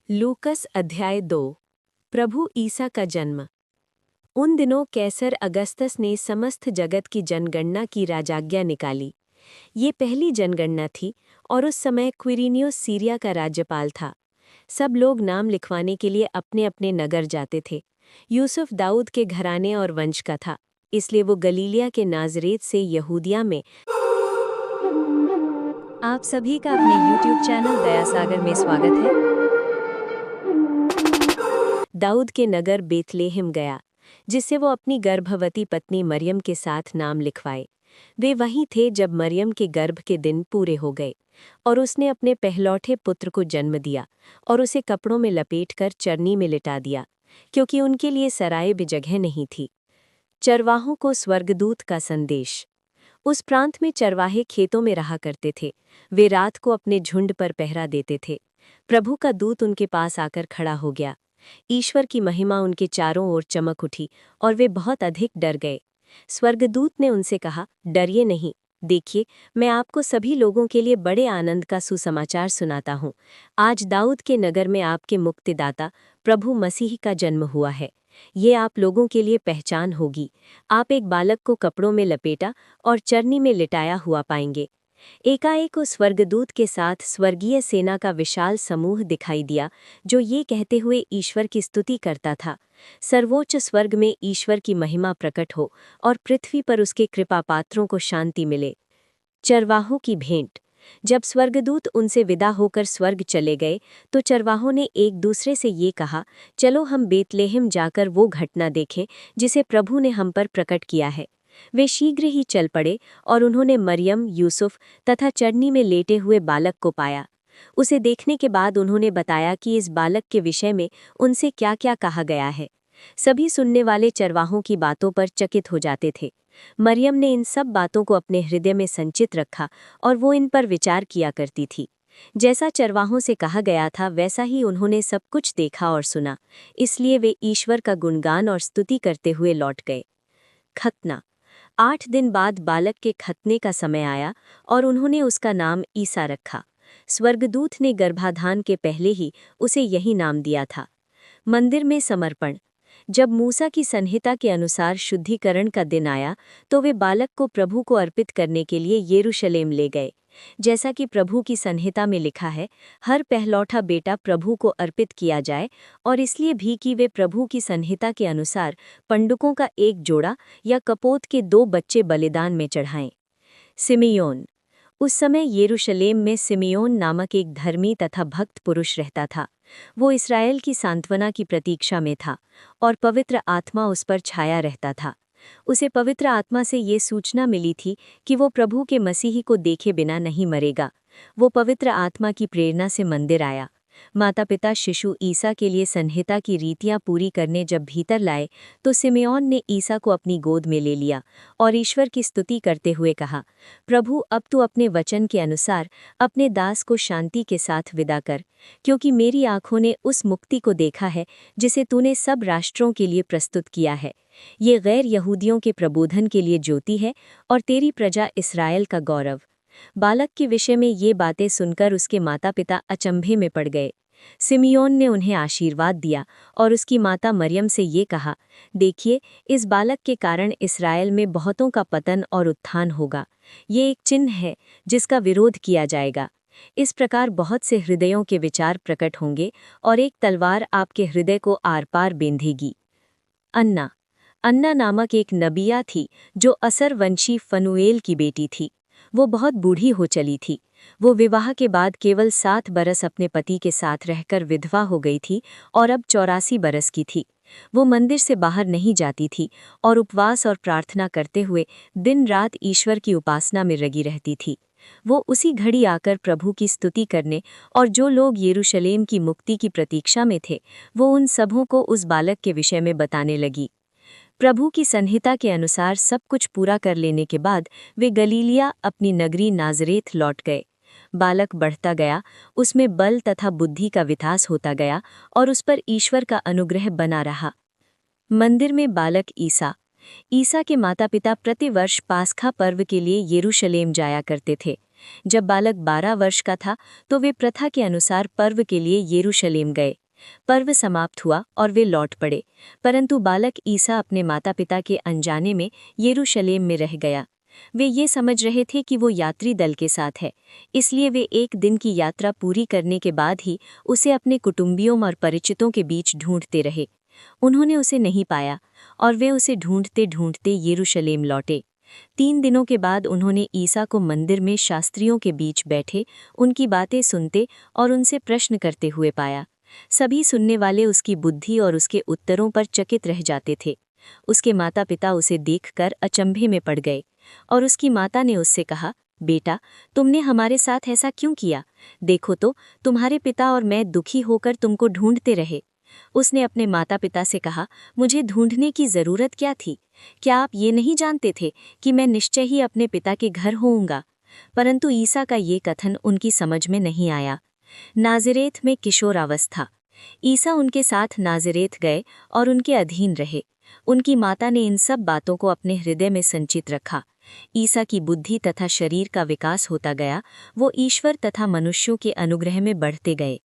लूकस अध्याय 2। प्रभु ईसा का जन्म। उन दिनों कैसर अगस्तस ने समस्त जगत की जनगणना की राजाज्ञा निकाली। ये पहली जनगणना थी और उस समय क्विरिनियुस सीरिया का राज्यपाल था। सब लोग नाम लिखवाने के लिए अपने अपने नगर जाते थे। यूसुफ दाऊद के घराने और वंश का था, इसलिए वो गलीलिया के नाज़रेत से यहूदिया में। आप सभी का अपने YouTube चैनल दयासागर में स्वागत है। दाऊद के नगर बेथलेहम गया, जिससे वो अपनी गर्भवती पत्नी मरियम के साथ नाम लिखवाए। वे वहीं थे जब मरियम के गर्भ के दिन पूरे हो गए और उसने अपने पहलौठे पुत्र को जन्म दिया और उसे कपड़ों में लपेटकर चरनी में लिटा दिया, क्योंकि उनके लिए सराय भी जगह नहीं थी। चरवाहों को स्वर्गदूत का संदेश। उस प्रांत में चरवाहे खेतों में रहा करते थे। वे रात को अपने झुंड पर पहरा देते थे। प्रभु का दूत उनके पास आकर खड़ा हो गया। ईश्वर की महिमा उनके चारों ओर चमक उठी और वे बहुत अधिक डर गए। स्वर्गदूत ने उनसे कहा, डरिए नहीं। देखिए, मैं आपको सभी लोगों के लिए बड़े आनंद का सुसमाचार सुनाता हूँ। आज दाऊद के नगर में आपके मुक्तिदाता प्रभु मसीह का जन्म हुआ है। ये आप लोगों के लिए पहचान होगी। आप एक बालक को कपड़ों में लपेटा और चरनी में लिटाया हुआ पाएंगे। एकाएक उस स्वर्गदूत के साथ स्वर्गीय सेना का विशाल समूह दिखाई दिया, जो ये कहते हुए ईश्वर की स्तुति करता था, सर्वोच्च स्वर्ग में ईश्वर की महिमा प्रकट हो और पृथ्वी पर उसके कृपापात्रों को शांति मिले। चरवाहों की भेंट। जब स्वर्गदूत उनसे विदा होकर स्वर्ग चले गए तो चरवाहों ने एक दूसरे से ये कहा, चलो हम बेतलेहम जाकर वो घटना देखें जिसे प्रभु ने हम पर प्रकट किया है। वे शीघ्र ही चल पड़े और उन्होंने मरियम, यूसुफ तथा चरनी में लेटे हुए बालक को पाया। उसे देखने के बाद उन्होंने बताया कि इस बालक के विषय में उनसे क्या क्या कहा गया है। सभी सुनने वाले चरवाहों की बातों पर चकित हो जाते थे। मरियम ने इन सब बातों को अपने हृदय में संचित रखा और वो इन पर विचार किया करती थी। जैसा चरवाहों से कहा गया था वैसा ही उन्होंने सब कुछ देखा और सुना, इसलिए वे ईश्वर का गुणगान और स्तुति करते हुए लौट गए। खतना। 8 दिन बाद बालक के खतने का समय आया और उन्होंने उसका नाम ईसा रखा। स्वर्गदूत ने गर्भाधान के पहले ही उसे यही नाम दिया था। मंदिर में समर्पण। जब मूसा की संहिता के अनुसार शुद्धिकरण का दिन आया तो वे बालक को प्रभु को अर्पित करने के लिए यरूशलेम ले गए। जैसा कि प्रभु की संहिता में लिखा है, हर पहलौठा बेटा प्रभु को अर्पित किया जाए, और इसलिए भी कि वे प्रभु की संहिता के अनुसार पंडुकों का एक जोड़ा या कपोत के 2 बच्चे बलिदान में चढ़ाएं। सिमियोन। उस समय यरूशलेम में सिमियोन नामक एक धर्मी तथा भक्त पुरुष रहता था। वो इस्राएल की सांत्वना की प्रतीक्षा में था और पवित्र आत्मा उस पर छाया रहता था। उसे पवित्र आत्मा से ये सूचना मिली थी कि वो प्रभु के मसीह को देखे बिना नहीं मरेगा। वो पवित्र आत्मा की प्रेरणा से मंदिर आया। माता पिता शिशु ईसा के लिए संहिता की रीतियां पूरी करने जब भीतर लाए तो सिमेओन ने ईसा को अपनी गोद में ले लिया और ईश्वर की स्तुति करते हुए कहा, प्रभु, अब तू अपने वचन के अनुसार अपने दास को शांति के साथ विदा कर, क्योंकि मेरी आंखों ने उस मुक्ति को देखा है जिसे तूने सब राष्ट्रों के लिए प्रस्तुत किया है। ये गैर यहूदियों के प्रबोधन के लिए ज्योति है और तेरी प्रजा इस्राएल का गौरव। बालक के विषय में ये बातें सुनकर उसके माता पिता अचंभे में पड़ गए। सिमियोन ने उन्हें आशीर्वाद दिया और उसकी माता मरियम से ये कहा, देखिए, इस बालक के कारण इस्राएल में बहुतों का पतन और उत्थान होगा। ये एक चिन्ह है जिसका विरोध किया जाएगा। इस प्रकार बहुत से हृदयों के विचार प्रकट होंगे और एक तलवार आपके हृदय को आर पार बेंधेगी। अन्ना। अन्ना नामक एक नबिया थी जो असर वंशी फनुएल की बेटी थी। वो बहुत बूढ़ी हो चली थी। वो विवाह के बाद केवल 7 बरस अपने पति के साथ रहकर विधवा हो गई थी और अब 84 बरस की थी। वो मंदिर से बाहर नहीं जाती थी और उपवास और प्रार्थना करते हुए दिन रात ईश्वर की उपासना में लगी रहती थी। वो उसी घड़ी आकर प्रभु की स्तुति करने और जो लोग यरूशलेम की मुक्ति की प्रतीक्षा में थे, वो उन सबों को उस बालक के विषय में बताने लगी। प्रभु की संहिता के अनुसार सब कुछ पूरा कर लेने के बाद वे गलीलिया अपनी नगरी नाज़रेत लौट गए। बालक बढ़ता गया, उसमें बल तथा बुद्धि का विकास होता गया और उस पर ईश्वर का अनुग्रह बना रहा। मंदिर में बालक ईसा। ईसा के माता पिता प्रतिवर्ष पास्खा पर्व के लिए यरूशलेम जाया करते थे। जब बालक 12 वर्ष का था तो वे प्रथा के अनुसार पर्व के लिए यरूशलेम गए। पर्व समाप्त हुआ और वे लौट पड़े, परंतु बालक ईसा अपने माता पिता के अनजाने में यरूशलेम में रह गया। वे ये समझ रहे थे कि वो यात्री दल के साथ है, इसलिए वे एक दिन की यात्रा पूरी करने के बाद ही उसे अपने कुटुंबियों और परिचितों के बीच ढूंढते रहे। उन्होंने उसे नहीं पाया और वे उसे ढूंढते ढूंढते यरूशलेम लौटे। 3 दिनों के बाद उन्होंने ईसा को मंदिर में शास्त्रियों के बीच बैठे उनकी बातें सुनते और उनसे प्रश्न करते हुए पाया। सभी सुनने वाले उसकी बुद्धि और उसके उत्तरों पर चकित रह जाते थे। उसके माता पिता उसे देखकर अचंभे में पड़ गए और उसकी माता ने उससे कहा, बेटा, तुमने हमारे साथ ऐसा क्यों किया? देखो तो, तुम्हारे पिता और मैं दुखी होकर तुमको ढूंढते रहे। उसने अपने माता पिता से कहा, मुझे ढूंढने की जरूरत क्या थी? क्या आप ये नहीं जानते थे कि मैं निश्चय ही अपने पिता के घर होऊंगा? परंतु ईसा का ये कथन उनकी समझ में नहीं आया। नाज़रेत में किशोरावस्था। ईसा उनके साथ नाज़रेत गए और उनके अधीन रहे। उनकी माता ने इन सब बातों को अपने हृदय में संचित रखा। ईसा की बुद्धि तथा शरीर का विकास होता गया। वो ईश्वर तथा मनुष्यों के अनुग्रह में बढ़ते गए।